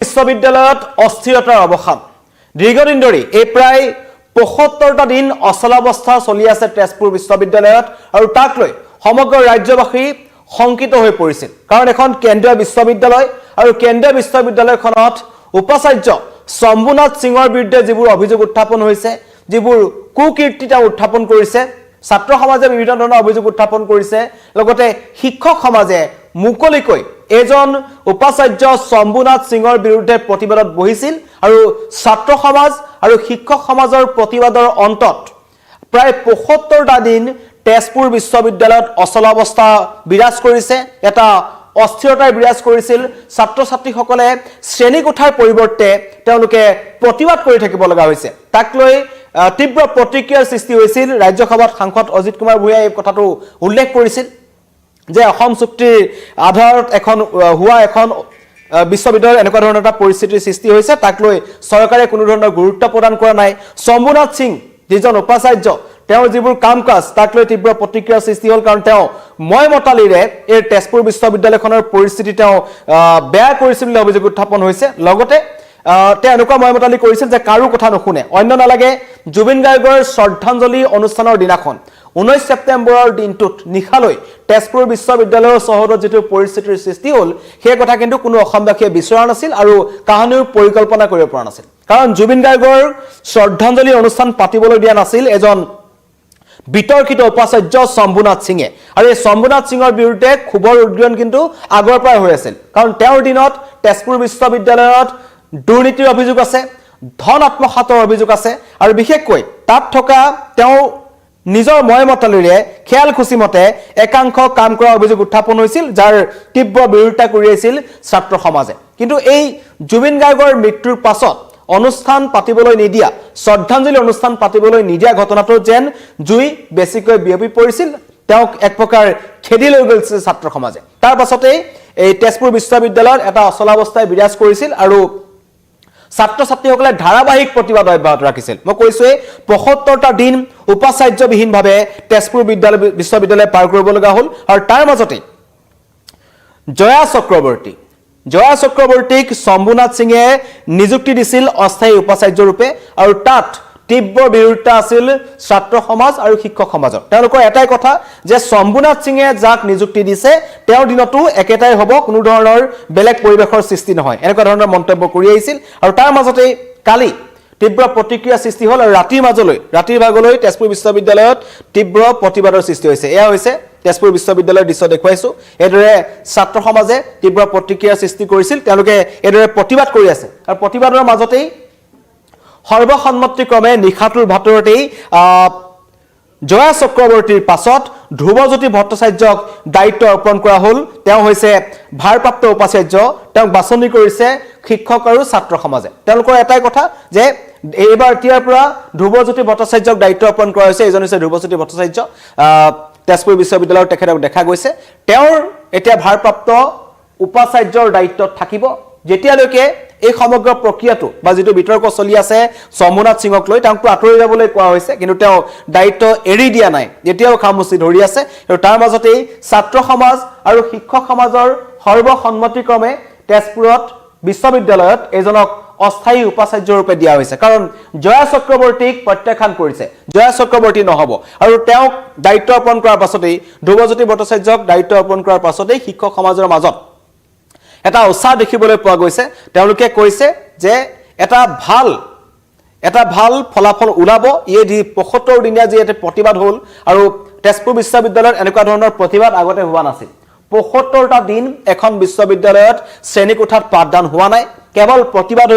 বিশ্ববিদ্যালয়ত অস্থিৰতাৰ অৱসান দীৰ্ঘদিন ধৰি এই প্ৰায় ৭৫টা দিন অচলাৱস্থা চলি আছে তেজপুৰ বিশ্ববিদ্যালয়ত আৰু তাক লৈ সমগ্ৰ ৰাজ্যবাসী শংকিত হৈ পৰিছিল কাৰণ এখন কেন্দ্ৰীয় বিশ্ববিদ্যালয় আৰু কেন্দ্ৰীয় বিশ্ববিদ্যালয়খনত উপাচাৰ্য শম্ভুনাথ সিঙৰ বিৰুদ্ধে যিবোৰ অভিযোগ উত্থাপন হৈছে যিবোৰ কুকীৰ্তিতা উত্থাপন কৰিছে ছাত্ৰ সমাজে বিভিন্ন ধৰণৰ অভিযোগ উত্থাপন কৰিছে লগতে শিক্ষক সমাজে মুকলিকৈ এজন উপাচাৰ্য শম্ভুনাথ সিঙৰ বিৰুদ্ধে প্ৰতিবাদত বহিছিল আৰু ছাত্ৰ সমাজ আৰু শিক্ষক সমাজৰ প্ৰতিবাদৰ অন্তত প্ৰায় ৭৫টা দিন তেজপুৰ বিশ্ববিদ্যালয়ত অচলাৱস্থা বিৰাজ কৰিছে এটা অস্থিৰতাৰ বিৰাজ কৰিছিল ছাত্ৰ ছাত্ৰীসকলে শ্ৰেণী কোঠাৰ পৰিৱৰ্তে তেওঁলোকে প্ৰতিবাদ কৰি থাকিব লগা হৈছে তাক লৈ তীব্ৰ প্ৰতিক্ৰিয়াৰ সৃষ্টি হৈছিল ৰাজ্যসভাত সাংসদ অজিত কুমাৰ ভূঞাই এই কথাটো উল্লেখ কৰিছিল যে অসম চুক্তিৰ আধাৰত এখন হুৱা এখন বিশ্ববিদ্যালয়ৰ এনেকুৱা ধৰণৰ এটা পৰিস্থিতিৰ সৃষ্টি হৈছে তাক লৈ চৰকাৰে কোনো ধৰণৰ গুৰুত্ব প্ৰদান কৰা নাই শম্ভুনাথ সিং যিজন উপাচাৰ্য তেওঁৰ যিবোৰ কাম কাজ তাক লৈ তীব্ৰ প্ৰতিক্ৰিয়াৰ সৃষ্টি হ'ল কাৰণ তেওঁ মই মতালিৰে এই তেজপুৰ বিশ্ববিদ্যালয়খনৰ পৰিস্থিতি তেওঁ বেয়া কৰিছিল বুলি অভিযোগ উত্থাপন হৈছে লগতে তেওঁ এনেকুৱা মই মতালি কৰিছিল যে কাৰো কথা নুশুনে অন্য নালাগে জুবিন গাৰ্গৰ শ্ৰদ্ধাঞ্জলি অনুষ্ঠানৰ দিনাখন 19 ছেপ্টেম্বৰৰ দিনটোত নিখালৈ তেজপুৰ বিশ্ববিদ্যালয়ৰ চহৰত যেটো পৰিস্থিতিৰ সৃষ্টি হ'ল সেই কথা কিন্তু কোনো অসমবাসীয়ে বিচৰা নাছিল আৰু কাহিনীৰ পৰিকল্পনা কৰিব পৰা নাছিল কাৰণ জুবিন গাৰ্গৰ শ্ৰদ্ধাঞ্জলি অনুষ্ঠান পাতিবলৈ দিয়া নাছিল এজন বিতৰ্কিত উপাচাৰ্য শম্ভুনাথ সিঙে আৰু এই শম্ভুনাথ সিঙৰ বিৰুদ্ধে খুবৰ উদ্গীৰণ কিন্তু আগৰ পৰাই হৈ আছিল কাৰণ তেওঁৰ দিনত তেজপুৰ বিশ্ববিদ্যালয়ত দুৰ্নীতিৰ অভিযোগ আছে ধন আত্মসাতৰ অভিযোগ আছে আৰু বিশেষকৈ তাত থকা তেওঁ নিজৰ ময়মতালিৰে খেয়াল খুচি মতে একাংশ কাম কৰা অভিযোগ উত্থাপন হৈছিল যাৰ তীব্ৰ বিৰোধিতা কৰি আছিল ছাত্ৰ সমাজে কিন্তু এই জুবিন গাৰ্গৰ মৃত্যুৰ পাছত অনুষ্ঠান পাতিবলৈ নিদিয়া শ্ৰদ্ধাঞ্জলি অনুষ্ঠান পাতিবলৈ নিদিয়া ঘটনাটো যেন জুই বেছিকৈ বিয়পি পৰিছিল তেওঁক এক প্ৰকাৰ খেদি লৈ গৈছিল ছাত্ৰ সমাজে তাৰ পাছতে এই তেজপুৰ বিশ্ববিদ্যালয়ত এটা অচলাৱস্থাই বিৰাজ কৰিছিল আৰু ছাত্ৰ ছাত্ৰীসকলে ধাৰাবাহিক প্ৰতিবাদ অব্যাহত ৰাখিছিল মই কৈছোৱে ৭৫টা দিন উপাচাৰ্যবিহীনভাৱে তেজপুৰ বিশ্ববিদ্যালয় পাৰ কৰিব লগা হ'ল আৰু তাৰ মাজতে জয়া চক্ৰৱৰ্তীক শম্ভুনাথ সিঙে নিযুক্তি দিছিল অস্থায়ী উপাচাৰ্য ৰূপে আৰু তাত তীব্ৰ বিৰোধিতা আছিল ছাত্ৰ সমাজ আৰু শিক্ষক সমাজৰ তেওঁলোকৰ এটাই কথা যে শম্ভুনাথ সিঙে যাক নিযুক্তি দিছে তেওঁৰ দিনতো একেটাই হ'ব কোনো ধৰণৰ বেলেগ পৰিবেশৰ সৃষ্টি নহয় এনেকুৱা ধৰণৰ মন্তব্য কৰি আহিছিল আৰু তাৰ মাজতে কালি তীব্ৰ প্ৰতিক্ৰিয়া সৃষ্টি হ'ল আৰু ৰাতিৰ ভাগলৈ তেজপুৰ বিশ্ববিদ্যালয়ত তীব্ৰ প্ৰতিবাদৰ সৃষ্টি হৈছে এয়া হৈছে তেজপুৰ বিশ্ববিদ্যালয়ৰ দৃশ্য দেখুৱাইছো এদৰে ছাত্ৰ সমাজে তীব্ৰ প্ৰতিক্ৰিয়াৰ সৃষ্টি কৰিছিল তেওঁলোকে এদৰে প্ৰতিবাদ কৰি আছে আৰু প্ৰতিবাদৰ মাজতেই সৰ্বসন্মতিক্ৰমে নিখাতুৰ ভাতৰতেই জয়া চক্ৰৱৰ্তীৰ পাছত ধ্ৰুৱজ্যোতি ভট্টাচাৰ্যক দায়িত্ব অৰ্পণ কৰা হ'ল তেওঁ হৈছে ভাৰপ্ৰাপ্ত উপাচাৰ্য তেওঁক বাছনি কৰিছে শিক্ষক আৰু ছাত্ৰ সমাজে তেওঁলোকৰ এটাই কথা যে এইবাৰ তিয়াৰ পৰা ধ্ৰুৱজ্যোতি ভট্টাচাৰ্যক দায়িত্ব অৰ্পণ কৰা হৈছে এজন হৈছে ধ্ৰুৱজ্যোতি ভট্টাচাৰ্য তেজপুৰ বিশ্ববিদ্যালয়ৰ তেখেতক দেখা গৈছে তেওঁৰ এতিয়া ভাৰপ্ৰাপ্ত উপাচাৰ্যৰ দায়িত্বত থাকিব যেতিয়ালৈকে এই সমগ্ৰ প্ৰক্ৰিয়াটো বা যেটো বিতৰ্ক চলি আছে শম্ভুনাথ সিঙক লৈ তেওঁকটো আঁতৰি যাবলৈ কোৱা হৈছে কিন্তু তেওঁ দায়িত্ব এৰি দিয়া নাই এতিয়াও খামুচি ধৰি আছে আৰু তাৰ মাজতেই ছাত্ৰ সমাজ আৰু শিক্ষক সমাজৰ সৰ্বসন্মতিক্ৰমে তেজপুৰত বিশ্ববিদ্যালয়ত এজনক অস্থায়ী উপাচাৰ্য ৰূপে দিয়া হৈছে কাৰণ জয়া চক্ৰৱৰ্তীক প্ৰত্যাখ্যান কৰিছে জয়া চক্ৰৱৰ্তী নহব আৰু তেওঁক দায়িত্ব অৰ্পণ কৰাৰ পাছতেই ধ্ৰুৱজ্যোতি ভট্টাচাৰ্যক দায়িত্ব অৰ্পণ কৰাৰ পাছতেই শিক্ষক সমাজৰ মাজত এটা উৎসাহ দেখিবলৈ পোৱা গৈছে তেওঁলোকে কৈছে যে এটা ভাল ফলাফল ওলাব এই ৭৫ দিনীয়া যে এটা প্ৰতিবাদ হ'ল আৰু তেজপুৰ বিশ্ববিদ্যালয়ত এনেকুৱা ধৰণৰ প্ৰতিবাদ আগতে হোৱা নাছিল ৭৫টা দিন এখন বিশ্ববিদ্যালয়ত শ্ৰেণী কোঠাত পাঠদান হোৱা নাই কেৱল প্ৰতিবাদ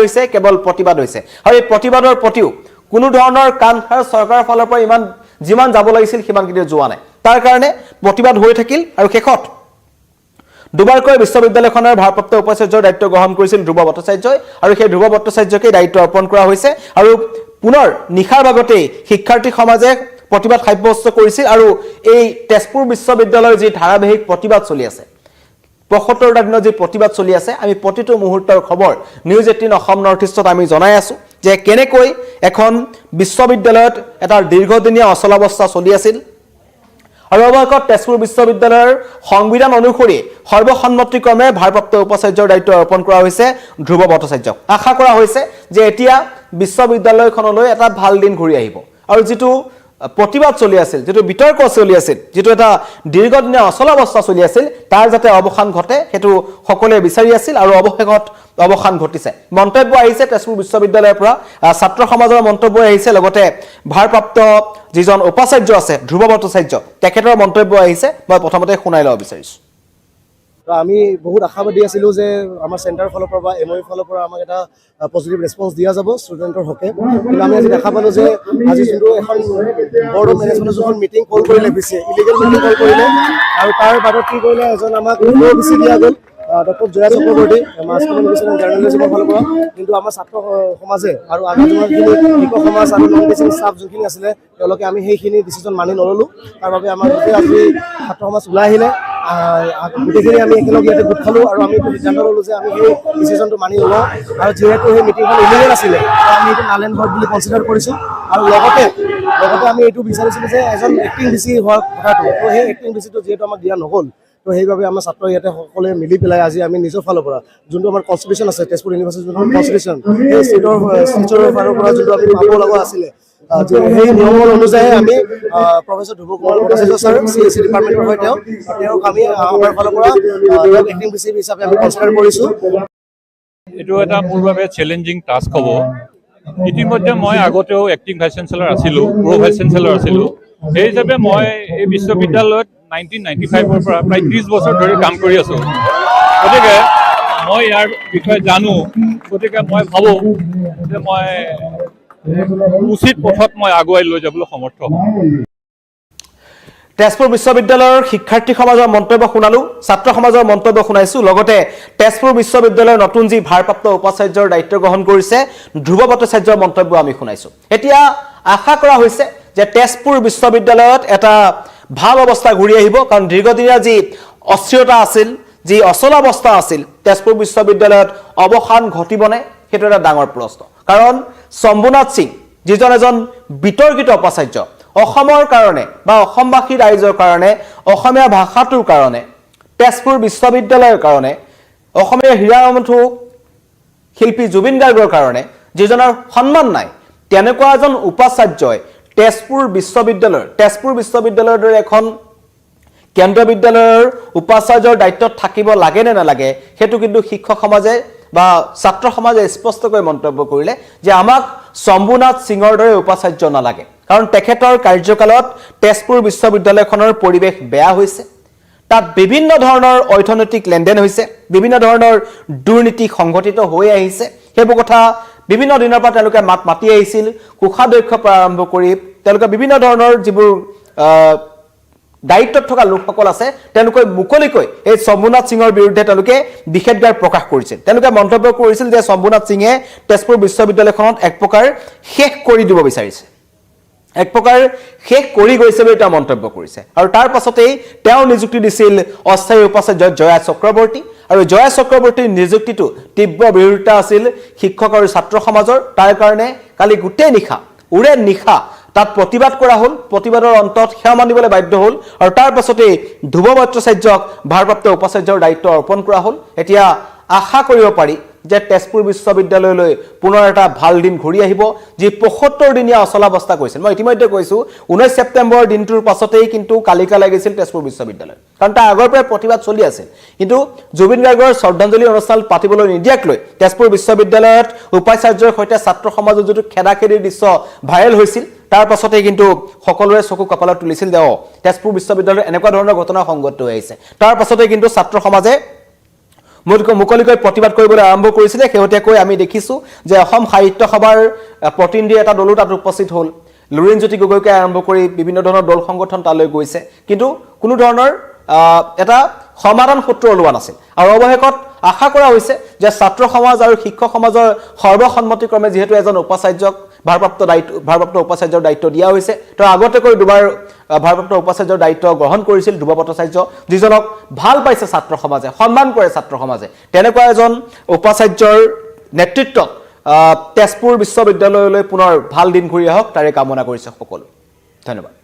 হৈছে আৰু এই প্ৰতিবাদৰ প্ৰতিও কোনো ধৰণৰ কাণসাৰ চৰকাৰৰ ফালৰ পৰা যিমান যাব লাগিছিল সিমান কিন্তু যোৱা নাই তাৰ কাৰণে প্ৰতিবাদ হৈ থাকিল আৰু শেষত দুবাৰকৈ বিশ্ববিদ্যালয়খনৰ ভাৰপ্ৰাপ্ত উপাচাৰ্যৰ দায়িত্ব গ্ৰহণ কৰিছিল ধ্ৰুৱ ভট্টাচাৰ্যই আৰু সেই ধ্ৰুৱ ভট্টাচাৰ্যকে দায়িত্ব অৰ্পণ কৰা হৈছে আৰু পুনৰ নিখাৰ ভাগতেই শিক্ষাৰ্থী সমাজে প্ৰতিবাদ সাব্যস্ত কৰিছিল আৰু এই তেজপুৰ বিশ্ববিদ্যালয়ৰ যি ধাৰাবাহিক প্ৰতিবাদ চলি আছে ৭৫টা দিনৰ যি প্ৰতিবাদ চলি আছে আমি প্ৰতিটো মুহূৰ্তৰ খবৰ নিউজ 18 অসম নৰ্থ ইষ্টত আমি জনাই আছো যে কেনেকৈ এখন বিশ্ববিদ্যালয়ত এটা দীৰ্ঘদিনীয়া অচলাৱস্থা চলি আছিল আৰু অৱশেষত তেজপুৰ বিশ্ববিদ্যালয়ৰ সংবিধান অনুসৰি সৰ্বসন্মতিক্ৰমে ভাৰপ্ৰাপ্ত উপাচাৰ্যৰ দায়িত্ব অৰ্পণ কৰা হৈছে ধ্ৰুৱ ভট্টাচাৰ্যক। আশা কৰা হৈছে যে এতিয়া বিশ্ববিদ্যালয়খনলৈ এটা ভাল দিন ঘূৰি আহিব আৰু যিটো প্ৰতিবাদ চলি আছিল, যিটো বিতৰ্ক চলি আছিল, যিটো এটা দীৰ্ঘদিনীয়া অচলাৱস্থা চলি আছিল, তাৰ যাতে অৱসান ঘটে সেইটো সকলোৱে বিচাৰি আছিল আৰু অৱশেষত অৱসান ঘটিছে। মন্তব্য আহিছে তেজপুৰ বিশ্ববিদ্যালয়ৰ পৰা, ছাত্ৰ সমাজৰ মন্তব্য আহিছে, লগতে ভাৰপ্ৰাপ্ত যিজন উপাচাৰ্য আছে ধ্ৰুৱ ভট্টাচাৰ্য তেখেতৰ মন্তব্য আহিছে। মই প্ৰথমতে শুনাই ল'ব বিচাৰিছোঁ। আমি বহুত আশাবাদী আছিলোঁ যে আমাৰ চেণ্টাৰৰ ফালৰ পৰা বা এমঅ'ৰ ফালৰ পৰা আমাক এটা পজিটিভ ৰেছপন্স দিয়া যাব ষ্টুডেণ্টৰ হকে। কিন্তু আমি আজি দেখা পালোঁ যে আজি যোনটো এখন বৰ্ড অফ মেনেজমেণ্টৰ যোনখন মিটিং কল কৰিলে ভিচি ইলিগেল মিটিং কল কৰিলে আৰু তাৰ বাদত কি কৰিলে এজন আমাক ভিচি দিয়া গ'ল doctor Jaya Chakraborty mass communication and জাৰ্নেলিজিমৰ ফালৰ পৰা। কিন্তু আমাৰ ছাত্ৰ সমাজে আৰু আগৰ যিমানখিনি শিক্ষক সমাজ আৰু নন টিচিং ষ্টাফ যোনখিনি আছিলে তেওঁলোকে আমি সেইখিনি ডিচিশ্যন মানি নল'লোঁ। তাৰ বাবে আমাৰ গোটেই আজি ছাত্ৰ সমাজ ওলাই আহিলে, গোটেইখিনি আমি একেলগে ইয়াতে গোট খালোঁ আৰু আমি এইটো সিদ্ধান্ত ল'লোঁ যে আমি সেই ডিচিশ্যনটো মানি নলওঁ আৰু যিহেতু সেই মিটিংখন ইলিগেল আছিলে আমি এইটো নাল এণ্ড ভইড বুলি কনচিডাৰ কৰিছোঁ। আৰু লগতে আমি এইটো বিচাৰিছিলোঁ যে এজন এক্টিং ডিচি হোৱাৰ কথাটো, তো সেই এক্টিং ডিচিটো যিহেতু আমাক দিয়া নহ'ল, তো সেইবাবে আমাৰ ছাত্ৰ ইয়াতে সকলোৱে মিলি পেলাই আজি আমি নিজৰ ফালৰ পৰা যোনটো আমাৰ কনষ্টিটিউশ্যন আছে তেজপুৰ ইউনিভাৰ্চিটিৰ যোনটো কনষ্টিটিউশ্যন সেই ষ্টেটৰ ফালৰ পৰা যোনটো আমি পাব লগা আছিলে সেই নিয়মৰ অনুযায়ী আমি professor Dhruv Kumar Bhattacharya sir CSE ডিপাৰ্টমেণ্টৰ হয় তেওঁক আমি আমাৰ ফালৰ পৰা এক্টিং ডিচি হিচাপে আমি কনচিডাৰ কৰিছোঁ। এইটো এটা মোৰ বাবে চেলেঞ্জিং টাস্ক হ'ব। ইতিমধ্যে মই আগতেও এক্টিং ভাইচ চেঞ্চেলৰ আছিলোঁ, ভাইচ চেঞ্চেলৰ আছিলোঁ। সেই হিচাপে মই এই বিশ্ববিদ্যালয়ত 1995ৰ পৰা প্ৰায় 30 বছৰ ধৰি কাম কৰি আছোঁ। গতিকে মই ইয়াৰ বিষয়ে জানো, গতিকে মই ভাবোঁ যে মই উচিত পথত মই আগুৱাই লৈ যাবলৈ সমৰ্থ হ'ম। তেজপুৰ বিশ্ববিদ্যালয়ৰ শিক্ষাৰ্থী সমাজৰ মন্তব্য শুনালোঁ, ছাত্ৰ সমাজৰ মন্তব্য শুনাইছোঁ, লগতে তেজপুৰ বিশ্ববিদ্যালয়ৰ নতুন যি ভাৰপ্ৰাপ্ত উপাচাৰ্যৰ দায়িত্ব গ্ৰহণ কৰিছে ধ্ৰুৱ ভট্টাচাৰ্যৰ মন্তব্য আমি শুনাইছোঁ। এতিয়া আশা কৰা হৈছে যে তেজপুৰ বিশ্ববিদ্যালয়ত এটা ভাল অৱস্থা ঘূৰি আহিব, কাৰণ দীৰ্ঘদিনীয়া যি অস্থিৰতা আছিল, যি অচলাৱস্থা আছিল, তেজপুৰ বিশ্ববিদ্যালয়ত অৱসান ঘটিবনে সেইটো এটা ডাঙৰ প্ৰশ্ন। কাৰণ শম্ভুনাথ সিং যিজন এজন বিতৰ্কিত উপাচাৰ্য, অসমৰ কাৰণে বা অসমবাসী ৰাইজৰ কাৰণে, অসমীয়া ভাষাটোৰ কাৰণে, তেজপুৰ বিশ্ববিদ্যালয়ৰ কাৰণে, অসমীয়া হীৰামঠু শিল্পী জুবিন গাৰ্গৰ কাৰণে যিজনৰ সন্মান নাই, তেনেকুৱা এজন উপাচাৰ্যই তেজপুৰ বিশ্ববিদ্যালয়ৰ দৰে এখন কেন্দ্ৰীয় বিদ্যালয়ৰ উপাচাৰ্যৰ দায়িত্বত থাকিব লাগে নে নালাগে সেইটো কিন্তু শিক্ষক সমাজে বা ছাত্ৰ সমাজে স্পষ্টকৈ মন্তব্য কৰিলে যে আমাক শম্ভুনাথ সিঙৰ দৰে উপাচাৰ্য নালাগে, কাৰণ তেখেতৰ কাৰ্যকালত তেজপুৰ বিশ্ববিদ্যালয়খনৰ পৰিৱেশ বেয়া হৈছে, তাত বিভিন্ন ধৰণৰ অৰ্থনৈতিক লেনদেন হৈছে, বিভিন্ন ধৰণৰ দুৰ্নীতি সংঘটিত হৈ আহিছে। সেইবোৰ কথা বিভিন্ন দিনৰ পৰা তেওঁলোকে মাতি আহিছিল, কোষাধ্যক্ষৰ পৰা আৰম্ভ কৰি তেওঁলোকে বিভিন্ন ধৰণৰ যিবোৰ দায়িত্বত থকা লোকসকল আছে তেওঁলোকে মুকলিকৈ এই শম্ভুনাথ সিঙৰ বিৰুদ্ধে তেওঁলোকে নিষেধাজ্ঞা প্ৰকাশ কৰিছিল। তেওঁলোকে মন্তব্য কৰিছিল যে শম্ভুনাথ সিঙে তেজপুৰ বিশ্ববিদ্যালয়খনত এক প্ৰকাৰ শেষ কৰি দিব বিচাৰিছে, এক প্ৰকাৰ শেষ কৰি গৈছে বুলি তেওঁ মন্তব্য কৰিছে। আৰু তাৰ পাছতেই তেওঁ নিযুক্তি দিছিল অস্থায়ী উপাচাৰ্য জয়া চক্ৰৱৰ্তী, আৰু জয়া চক্ৰৱৰ্তীৰ নিযুক্তিটো তীব্ৰ বিৰোধিতা আছিল শিক্ষক আৰু ছাত্ৰ সমাজৰ। তাৰ কাৰণে কালি গোটেই নিশা তাত প্ৰতিবাদ কৰা হ'ল, প্ৰতিবাদৰ অন্তত সেৱা মানিবলৈ বাধ্য হ'ল, আৰু তাৰ পাছতেই ধ্ৰুৱ ভট্টাচাৰ্যক ভাৰপ্ৰাপ্ত উপাচাৰ্যৰ দায়িত্ব অৰ্পণ কৰা হ'ল। এতিয়া আশা কৰিব পাৰি যে তেজপুৰ বিশ্ববিদ্যালয়লৈ পুনৰ এটা ভাল দিন ঘূৰি আহিব, যি ৭৫ দিনীয়া অচলাৱস্থা কৰিছিল। মই ইতিমধ্যে কৈছোঁ 19 ছেপ্টেম্বৰৰ দিনটোৰ পাছতেই কিন্তু কালিকা লাগিছিল তেজপুৰ বিশ্ববিদ্যালয়, কাৰণ তাৰ আগৰ পৰাই প্ৰতিবাদ চলি আছিল। কিন্তু জুবিন গাৰ্গৰ শ্ৰদ্ধাঞ্জলি অনুষ্ঠান পাতিবলৈ নিদিয়াক লৈ তেজপুৰ বিশ্ববিদ্যালয়ত উপাচাৰ্যৰ সৈতে ছাত্ৰ সমাজৰ যিটো খেদাখেদিৰ দৃশ্য ভাইৰেল হৈছিল, তাৰ পাছতেই কিন্তু সকলোৰে চকু কপালত তুলিছিল যে তেজপুৰ বিশ্ববিদ্যালয়ত এনেকুৱা ধৰণৰ ঘটনা সংঘটিত হৈ আহিছে। তাৰ পাছতেই কিন্তু ছাত্ৰ সমাজে মুকলিকৈ প্ৰতিবাদ কৰিবলৈ আৰম্ভ কৰিছিলে। শেহতীয়াকৈ আমি দেখিছোঁ যে অসম সাহিত্য সভাৰ প্ৰতিনিধি এটা দলো তাত উপস্থিত হ'ল, লুৰিণজ্যোতি গগৈকে আৰম্ভ কৰি বিভিন্ন ধৰণৰ দল সংগঠন তালৈ গৈছে, কিন্তু কোনো ধৰণৰ এটা সমাধান সূত্ৰ ওলোৱা নাছিল। আৰু অৱশেষত আশা কৰা হৈছে যে ছাত্ৰ সমাজ আৰু শিক্ষক সমাজৰ সৰ্বসন্মতিক্ৰমে যিহেতু এজন উপাচাৰ্যক ভাৰপ্ৰাপ্ত উপাচাৰ্যৰ দায়িত্ব দিয়া হৈছে, তেওঁ আগতেকৈ দুবাৰ ভাৰপ্ৰাপ্ত উপাচাৰ্যৰ দায়িত্ব গ্ৰহণ কৰিছিল ধ্ৰুৱ ভট্টাচাৰ্য, যিজনক ভাল পাইছে ছাত্ৰ সমাজে, সন্মান কৰে ছাত্ৰ সমাজে। তেনেকুৱা এজন উপাচাৰ্যৰ নেতৃত্বত তেজপুৰ বিশ্ববিদ্যালয়লৈ পুনৰ ভাল দিন ঘূৰি আহক, তাৰে কামনা কৰিছে সকলো। ধন্যবাদ।